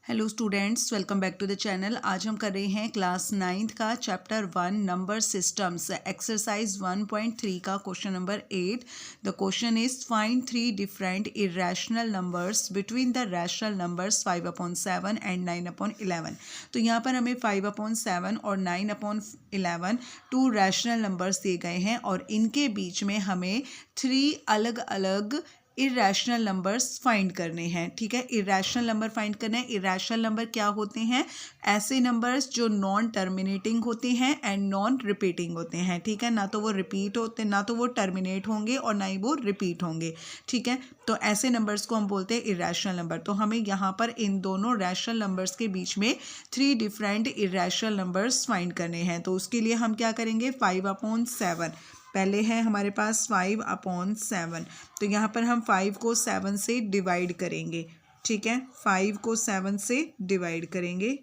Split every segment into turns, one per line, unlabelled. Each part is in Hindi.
Hello students, welcome back to the channel. आज हम कर रहे हैं क्लास 9th का चैप्टर 1 नंबर सिस्टम्स एक्सरसाइज 1.3 का question number 8। The question is find 3 different irrational numbers between the rational numbers 5/7 and 9/11। तो यहाँ पर हमें 5/7 और 9/11 टू रैशनल नंबर्स दिए गए हैं और इनके बीच में हमें 3 अलग अलग इरेशनल नंबर्स फाइंड करने हैं। ठीक है, इरेशनल नंबर फाइंड करने हैं। इरेशनल नंबर क्या होते हैं? ऐसे नंबर्स जो नॉन टर्मिनेटिंग होते हैं एंड नॉन रिपीटिंग होते हैं। ठीक है, ना तो वो रिपीट होते, ना तो वो टर्मिनेट होंगे और ना ही वो रिपीट होंगे। ठीक है, तो ऐसे नंबर्स को हम बोलते हैं इरेशनल नंबर। तो हमें यहाँ पर इन दोनों रैशनल नंबर्स के बीच में 3 डिफरेंट इरेशनल नंबर्स फाइंड करने हैं। तो उसके लिए हम क्या करेंगे? 5/7 पहले है हमारे पास 5/7। तो यहाँ पर हम 5 को 7 से डिवाइड करेंगे। ठीक है, 5 को 7 से डिवाइड करेंगे।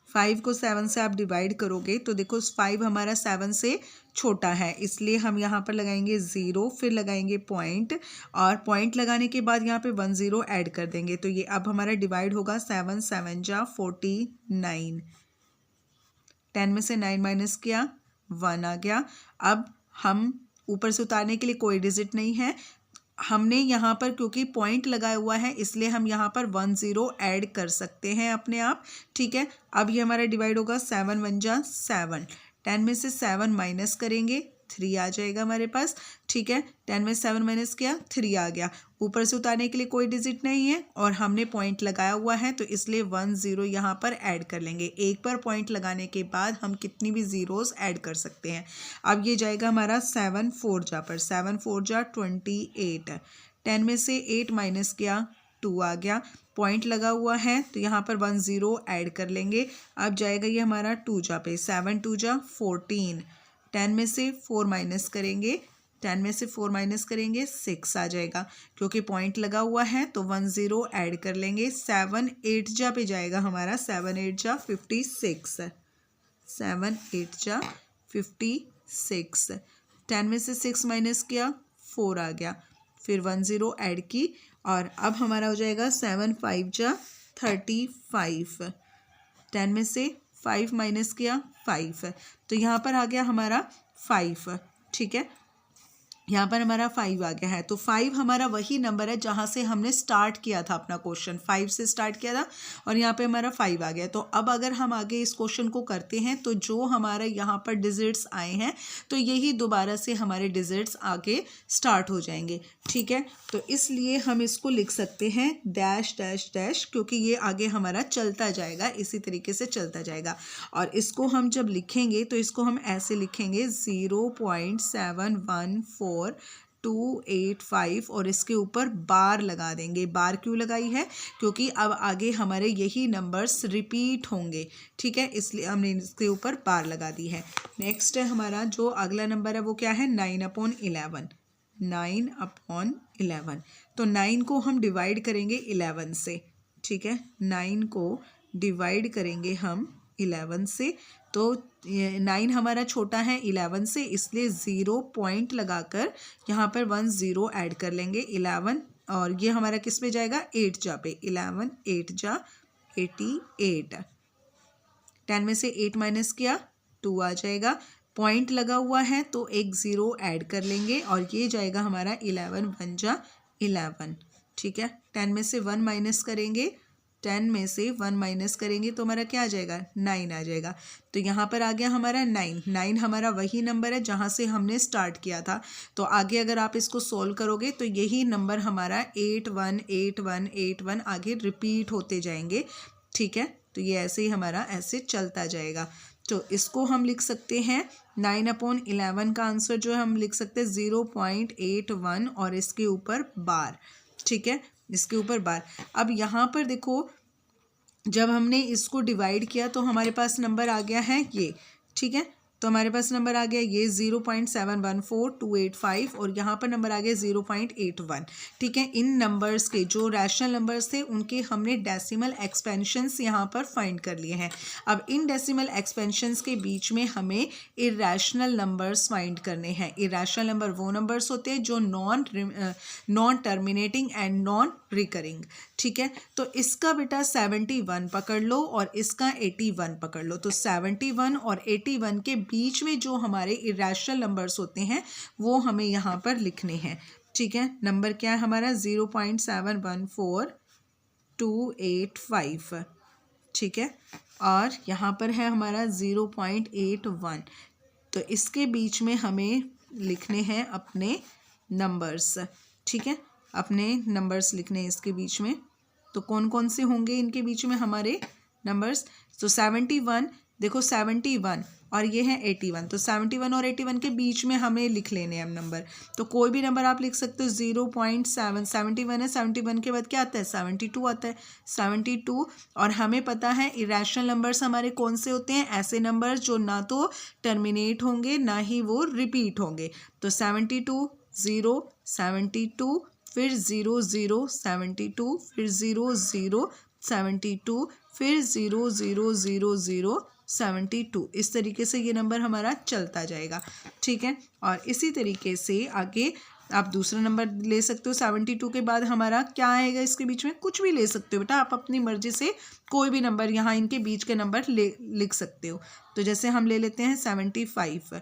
फाइव को 7 से आप डिवाइड करोगे तो देखो 5 हमारा 7 से छोटा है, इसलिए हम यहाँ पर लगाएंगे 0, फिर लगाएंगे पॉइंट और पॉइंट लगाने के बाद यहाँ पे 1 0 ऐड कर देंगे। तो ये अब हमारा डिवाइड होगा 7 7 जा 49। 10 में से 9 माइनस किया 1 आ गया। अब हम ऊपर से उतारने के लिए कोई डिजिट नहीं है, हमने यहाँ पर क्योंकि पॉइंट लगाया हुआ है इसलिए हम यहाँ पर 1 0 ऐड कर सकते हैं अपने आप। ठीक है, अब ये हमारा डिवाइड होगा 7 1 जा 7। 10 में से 7 माइनस करेंगे 3 आ जाएगा हमारे पास। ठीक है, 10 में 7 माइनस किया 3 आ गया। ऊपर से उतारने के लिए कोई डिजिट नहीं है और हमने पॉइंट लगाया हुआ है तो इसलिए 1 0 यहाँ पर ऐड कर लेंगे। एक बार पॉइंट लगाने के बाद हम कितनी भी ज़ीरोज़ ऐड कर सकते हैं। अब ये जाएगा हमारा 7 4 जा पर 7 4 जा 28। 10 में से 8 माइनस किया 2 आ गया। पॉइंट लगा हुआ है तो यहाँ पर 1 0 ऐड कर लेंगे। अब जाएगा ये हमारा 2 जा पे 7 2 जा 14। 10 में से 4 माइनस करेंगे, 10 में से 4 माइनस करेंगे 6 आ जाएगा। क्योंकि पॉइंट लगा हुआ है तो 1 0 ऐड कर लेंगे। 7 8 जा पे जाएगा हमारा 7 8 जा 56। 7 8 जा 56। 10 में से 6 माइनस किया 4 आ गया, फिर 1 0 ऐड की और अब हमारा हो जाएगा 7 5 जा 35। 10 में से 5 माइनस किया 5, तो यहाँ पर आ गया हमारा 5। ठीक है, यहाँ पर हमारा 5 आ गया है। तो 5 हमारा वही नंबर है जहाँ से हमने स्टार्ट किया था अपना क्वेश्चन, 5 से स्टार्ट किया था और यहाँ पे हमारा 5 आ गया। तो अब अगर हम आगे इस क्वेश्चन को करते हैं तो जो हमारा यहाँ पर डिजिट्स आए हैं तो यही दोबारा से हमारे डिजिट्स आगे स्टार्ट हो जाएंगे। ठीक है, तो इसलिए हम इसको लिख सकते हैं डैश डैश डैश, क्योंकि ये आगे हमारा चलता जाएगा, इसी तरीके से चलता जाएगा। और इसको हम जब लिखेंगे तो इसको हम ऐसे लिखेंगे 0.714285 और इसके ऊपर बार लगा देंगे। बार क्यों लगाई है? क्योंकि अब आगे हमारे यही नंबर्स रिपीट होंगे। ठीक है, इसलिए हमने इसके ऊपर बार लगा दी है। नेक्स्ट है हमारा जो अगला नंबर है वो क्या है? 9/11। 9/11। तो 9 को हम डिवाइड करेंगे 11 से। ठीक है, 9 को डिवाइड करेंगे हम 11 से। तो 9 हमारा छोटा है 11 से, इसलिए 0 पॉइंट लगाकर यहाँ पर 1 0 ऐड कर लेंगे 11 और ये हमारा किस पे जाएगा? 8 जा पे 11 8 जा 88। 10 में से 8 माइनस किया 2 आ जाएगा। पॉइंट लगा हुआ है तो एक 0 ऐड कर लेंगे और ये जाएगा हमारा 11 1 जा 11। ठीक है, 10 में से 1 माइनस करेंगे, 10 में से 1 माइनस करेंगे तो हमारा क्या आ जाएगा? 9 आ जाएगा। तो यहाँ पर आ गया हमारा 9। 9 हमारा वही नंबर है जहाँ से हमने स्टार्ट किया था। तो आगे अगर आप इसको सोल्व करोगे तो यही नंबर हमारा 8 1 8 1 8 1 आगे रिपीट होते जाएंगे। ठीक है, तो ये ऐसे ही हमारा ऐसे चलता जाएगा। तो इसको हम लिख सकते हैं 9/11 का आंसर जो है हम लिख सकते हैं 0.81 और इसके ऊपर बार। ठीक है, इसके ऊपर बार। अब यहाँ पर देखो जब हमने इसको डिवाइड किया तो हमारे पास नंबर आ गया है ये। ठीक है, तो हमारे पास नंबर आ गया ये 0.714285 और यहाँ पर नंबर आ गया 0.81। ठीक है, इन नंबर्स के जो रैशनल नंबर्स थे उनके हमने डेसिमल एक्सपेंशंस यहाँ पर फाइंड कर लिए हैं। अब इन डेसिमल एक्सपेंशंस के बीच में हमें इरैशनल नंबर्स फाइंड करने हैं। इरैशनल नंबर वो नंबर्स होते हैं जो non terminating and non recurring. ठीक है, तो इसका बेटा 71 पकड़ लो और इसका 81 पकड़ लो। तो 71 और 81 के बीच में जो हमारे इरैशनल नंबर्स होते हैं वो हमें यहाँ पर लिखने हैं। ठीक है, नंबर क्या है हमारा 0.714285। ठीक है, और यहाँ पर है हमारा 0.81। तो इसके बीच में हमें लिखने हैं अपने नंबर्स। ठीक है, अपने नंबर्स लिखने हैं इसके बीच में। तो कौन कौन से होंगे इनके बीच में हमारे नंबर्स? तो 71, देखो 71 और ये है 81। तो 71 और 81 के बीच में हमें लिख लेने हैं नंबर। तो कोई भी नंबर आप लिख सकते हो। 0.7 71 है, 71 के बाद क्या आता है? 72 आता है। 72, और हमें पता है इरैशनल नंबर्स हमारे कौन से होते हैं? ऐसे नंबर्स जो ना तो टर्मिनेट होंगे ना ही वो रिपीट होंगे। तो 72 0 72, फिर 0 0 72, फिर 0 0 72, फिर 0 0 0 0 72। इस तरीके से ये नंबर हमारा चलता जाएगा। ठीक है, और इसी तरीके से आगे आप दूसरा नंबर ले सकते हो। 72 के बाद हमारा क्या आएगा? इसके बीच में कुछ भी ले सकते हो बेटा, आप अपनी मर्जी से कोई भी नंबर यहाँ इनके बीच के नंबर लिख सकते हो। तो जैसे हम ले लेते हैं 75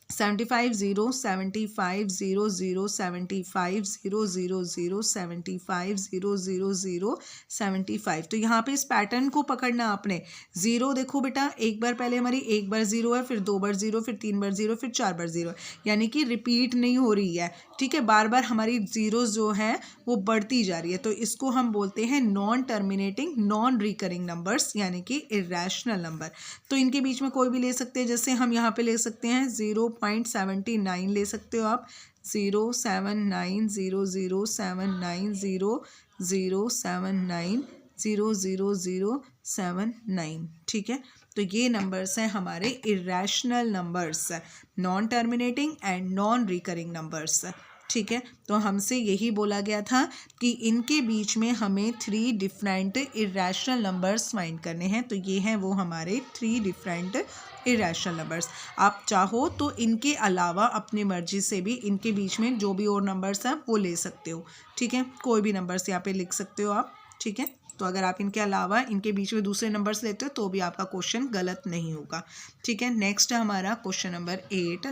75 0 75 0 0 75 0 0 0 75 0 0 0 75। तो यहाँ पे इस पैटर्न को पकड़ना आपने। 0 देखो बेटा, एक बार पहले हमारी एक बार 0 है, फिर 2 बार 0, फिर 3 बार 0, फिर 4 बार 0, यानी कि रिपीट नहीं हो रही है। ठीक है, बार बार हमारी जीरोस जो है वो बढ़ती जा रही है। तो इसको हम बोलते हैं non terminating non recurring numbers, यानी कि इरैशनल नंबर। तो इनके बीच में कोई भी ले सकते हैं। जैसे हम यहाँ पे ले सकते हैं 0.79 ले सकते हो आप। 079 0 0 79 0 0 79 0 0 0 79। ठीक है, तो ये नंबर्स हैं हमारे irrational numbers, non terminating and non recurring numbers. ठीक है, तो हमसे यही बोला गया था कि इनके बीच में हमें 3 डिफरेंट इरैशनल नंबर्स फाइंड करने हैं। तो ये हैं वो हमारे 3 डिफरेंट इरैशनल नंबर्स। आप चाहो तो इनके अलावा अपनी मर्जी से भी इनके बीच में जो भी और नंबर्स हैं वो ले सकते हो। ठीक है, कोई भी नंबर्स यहाँ पे लिख सकते हो आप। ठीक है, तो अगर आप इनके अलावा इनके बीच में दूसरे नंबर्स लेते हो तो भी आपका क्वेश्चन गलत नहीं होगा। ठीक है, नेक्स्ट है हमारा क्वेश्चन नंबर 8।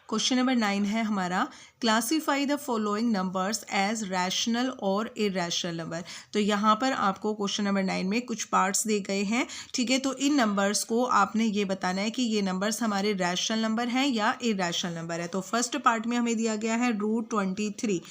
क्वेश्चन नंबर 9 है हमारा, classify the following numbers as rational और इरैशनल नंबर। तो यहाँ पर आपको क्वेश्चन नंबर 9 में कुछ पार्ट्स दिए गए हैं। ठीक है, तो इन नंबर्स को आपने ये बताना है कि ये नंबर्स हमारे रैशनल नंबर हैं या इरैशनल नंबर है। तो फर्स्ट पार्ट में हमें दिया गया है √23।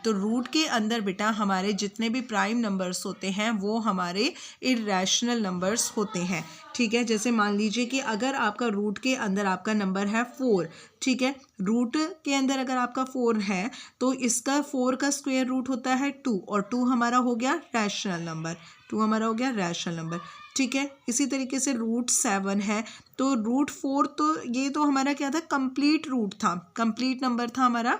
तो रूट के अंदर बेटा हमारे जितने भी प्राइम नंबर्स होते हैं वो हमारे इरैशनल नंबर्स होते हैं। ठीक है, जैसे मान लीजिए कि अगर आपका रूट के अंदर आपका नंबर है 4। ठीक है, रूट के अंदर अगर आपका 4 है तो इसका 4 का स्क्वायर रूट होता है 2, और 2 हमारा हो गया रैशनल नंबर। 2 हमारा हो गया रैशनल नंबर। ठीक है, इसी तरीके से √7 है तो √4, तो ये तो हमारा क्या था? कंप्लीट रूट था, कंप्लीट नंबर था हमारा।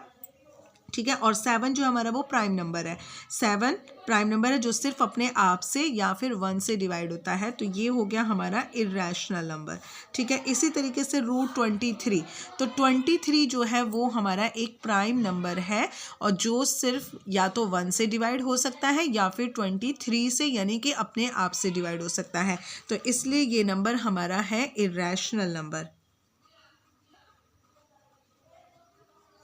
ठीक है, और 7 जो हमारा वो प्राइम नंबर है। 7 प्राइम नंबर है जो सिर्फ अपने आप से या फिर 1 से डिवाइड होता है। तो ये हो गया हमारा इरैशनल नंबर। ठीक है, इसी तरीके से √23, तो 23 जो है वो हमारा एक प्राइम नंबर है और जो सिर्फ या तो 1 से डिवाइड हो सकता है या फिर 23 से, यानी कि अपने आप से डिवाइड हो सकता है। तो इसलिए ये नंबर हमारा है इरैशनल नंबर,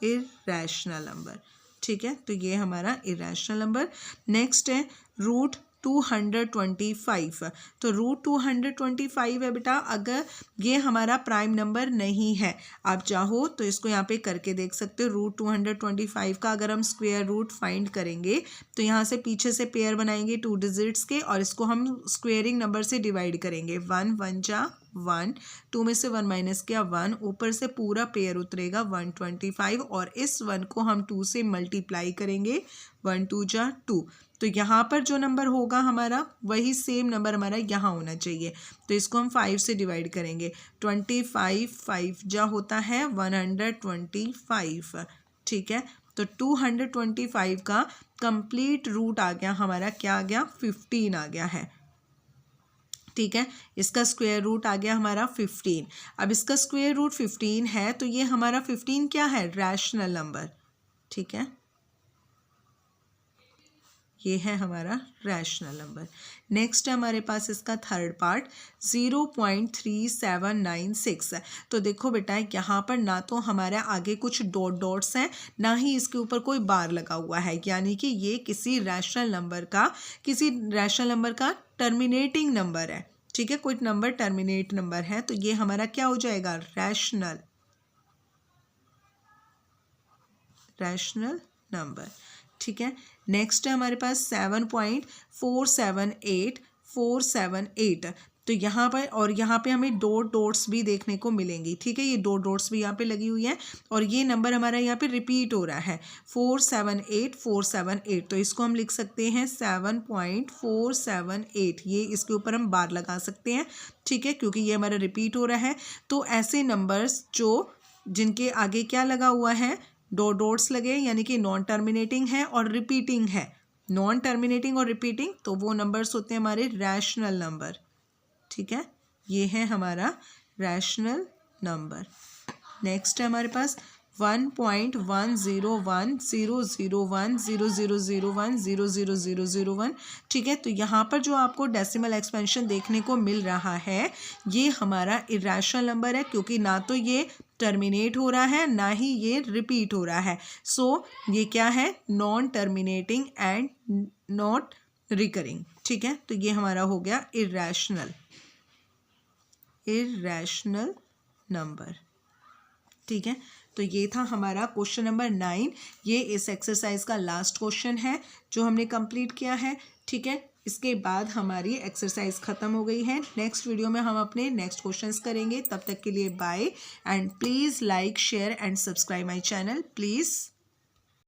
इरैशनल नंबर। ठीक है, तो ये हमारा इरैशनल नंबर। नेक्स्ट है √225। तो √225 है बेटा, अगर ये हमारा प्राइम नंबर नहीं है, आप चाहो तो इसको यहाँ पे करके देख सकते हो। √225 का अगर हम स्क्वायर रूट फाइंड करेंगे तो यहाँ से पीछे से पेयर बनाएंगे 2 डिजिट्स के और इसको हम स्क्वेयरिंग नंबर से डिवाइड करेंगे। 1 1 जा 1, 2 में से 1 माइनस किया 1, ऊपर से पूरा पेयर उतरेगा 125 और इस 1 को हम 2 से मल्टीप्लाई करेंगे, 1 2 जा 2। तो यहाँ पर जो नंबर होगा हमारा वही सेम नंबर हमारा यहाँ होना चाहिए। तो इसको हम 5 से डिवाइड करेंगे, 25 5 जा होता है 125, ठीक है। तो 225 का कंप्लीट रूट आ गया हमारा, क्या आ गया, 15 आ गया है, ठीक है। इसका स्क्वायर रूट आ गया हमारा 15। अब इसका स्क्वायर रूट 15 है तो ये हमारा 15 क्या है, रैशनल नंबर, ठीक है। ये है हमारा रैशनल नंबर। नेक्स्ट है हमारे पास इसका थर्ड पार्ट 0.3796। तो देखो बेटा यहाँ पर ना तो हमारे आगे कुछ डॉट डॉट्स हैं, ना ही इसके ऊपर कोई बार लगा हुआ है, यानी कि ये किसी रैशनल नंबर का टर्मिनेटिंग नंबर है, ठीक है। कोई नंबर टर्मिनेट नंबर है तो ये हमारा क्या हो जाएगा, रैशनल नंबर, ठीक है। नेक्स्ट है हमारे पास 7.478478। तो यहाँ पर और यहाँ पे हमें डॉट डॉट्स भी देखने को मिलेंगी, ठीक है। ये डॉट डॉट्स भी यहाँ पे लगी हुई है और ये नंबर हमारा यहाँ पे रिपीट हो रहा है 478478। तो इसको हम लिख सकते हैं 7.478, ये इसके ऊपर हम बार लगा सकते हैं, ठीक है, क्योंकि ये हमारा रिपीट हो रहा है। तो ऐसे नंबर्स जिनके आगे क्या लगा हुआ है, दो डॉट्स लगे, यानी कि नॉन टर्मिनेटिंग है और रिपीटिंग है, नॉन टर्मिनेटिंग और रिपीटिंग, तो वो नंबर्स होते हैं हमारे रैशनल नंबर, ठीक है। ये है हमारा रैशनल नंबर। नेक्स्ट है हमारे पास 1.1010010001000001, ठीक है। तो यहाँ पर जो आपको डेसिमल एक्सपेंशन देखने को मिल रहा है ये हमारा इरेशनल नंबर है, क्योंकि ना तो ये टर्मिनेट हो रहा है ना ही ये रिपीट हो रहा है। सो ये क्या है, non terminating and not recurring, ठीक है। तो ये हमारा हो गया इरेशनल नंबर, ठीक है। तो ये था हमारा क्वेश्चन नंबर 9। ये इस एक्सरसाइज का लास्ट क्वेश्चन है जो हमने कंप्लीट किया है, ठीक है। इसके बाद हमारी एक्सरसाइज ख़त्म हो गई है। नेक्स्ट वीडियो में हम अपने नेक्स्ट क्वेश्चंस करेंगे। तब तक के लिए bye and please like share and subscribe my channel please.